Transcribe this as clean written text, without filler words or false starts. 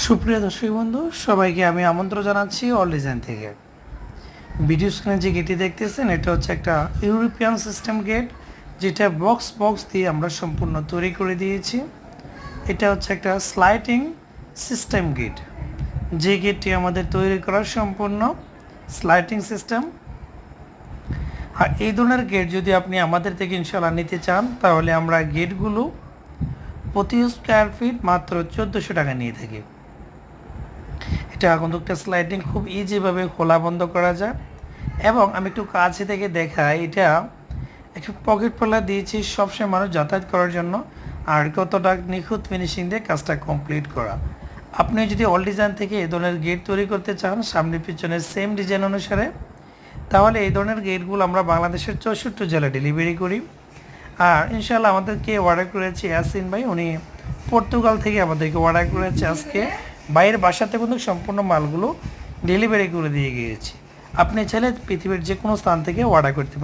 সুপ্রিয় দর্শক বন্ধু সবাইকে আমি আমন্ত্রণ জানাচ্ছি অল ডিজাইন থেকে। ভিডিও স্ক্রিনে যে গেটটি দেখতেছেন এটা হচ্ছে একটা ইউরোপিয়ান সিস্টেম গেট, যেটা বক্স দিয়ে আমরা সম্পূর্ণ তৈরি করে দিয়েছি। এটা হচ্ছে একটা স্লাইডিং সিস্টেম গেট, যে গেটটি আমাদের তৈরি করা সম্পূর্ণ স্লাইডিং সিস্টেম। আর এই ধরনের গেট যদি আপনি আমাদের থেকে ইনশাল্লাহ নিতে চান, তাহলে আমরা গেটগুলো প্রতি স্কোয়ার ফিট মাত্র 1400 টাকা নিয়ে থাকি। এটা কিন্তু একটা স্লাইডিং খুব ইজিভাবে খোলা বন্ধ করা যায়। এবং আমি একটু কাছে থেকে দেখাই, এটা একটু পকেট পাল্লা দিয়েছি সবসময় মানুষ যাতায়াত করার জন্য। আর কতটা নিখুঁত ফিনিশিং দিয়ে কাজটা কমপ্লিট করা। আপনি যদি অল ডিজাইন থেকে এই ধরনের গেট তৈরি করতে চান সামনে পিছনে সেম ডিজাইন অনুসারে, তাহলে এই ধরনের গেটগুলো আমরা বাংলাদেশের 64 জেলায় ডেলিভারি করি। আর ইনশাল্লাহ আমাদেরকে অর্ডার করেছে ইয়াসিন ভাই, উনি পর্তুগাল থেকে আমাদেরকে অর্ডার করেছে। আজকে বাইরের বাসাতে কিন্তু সম্পূর্ণ মালগুলো ডেলিভারি করে দিয়ে গিয়েছি। আপনি চাইলে পৃথিবীর যে কোনো স্থান থেকে অর্ডার করতে পারেন।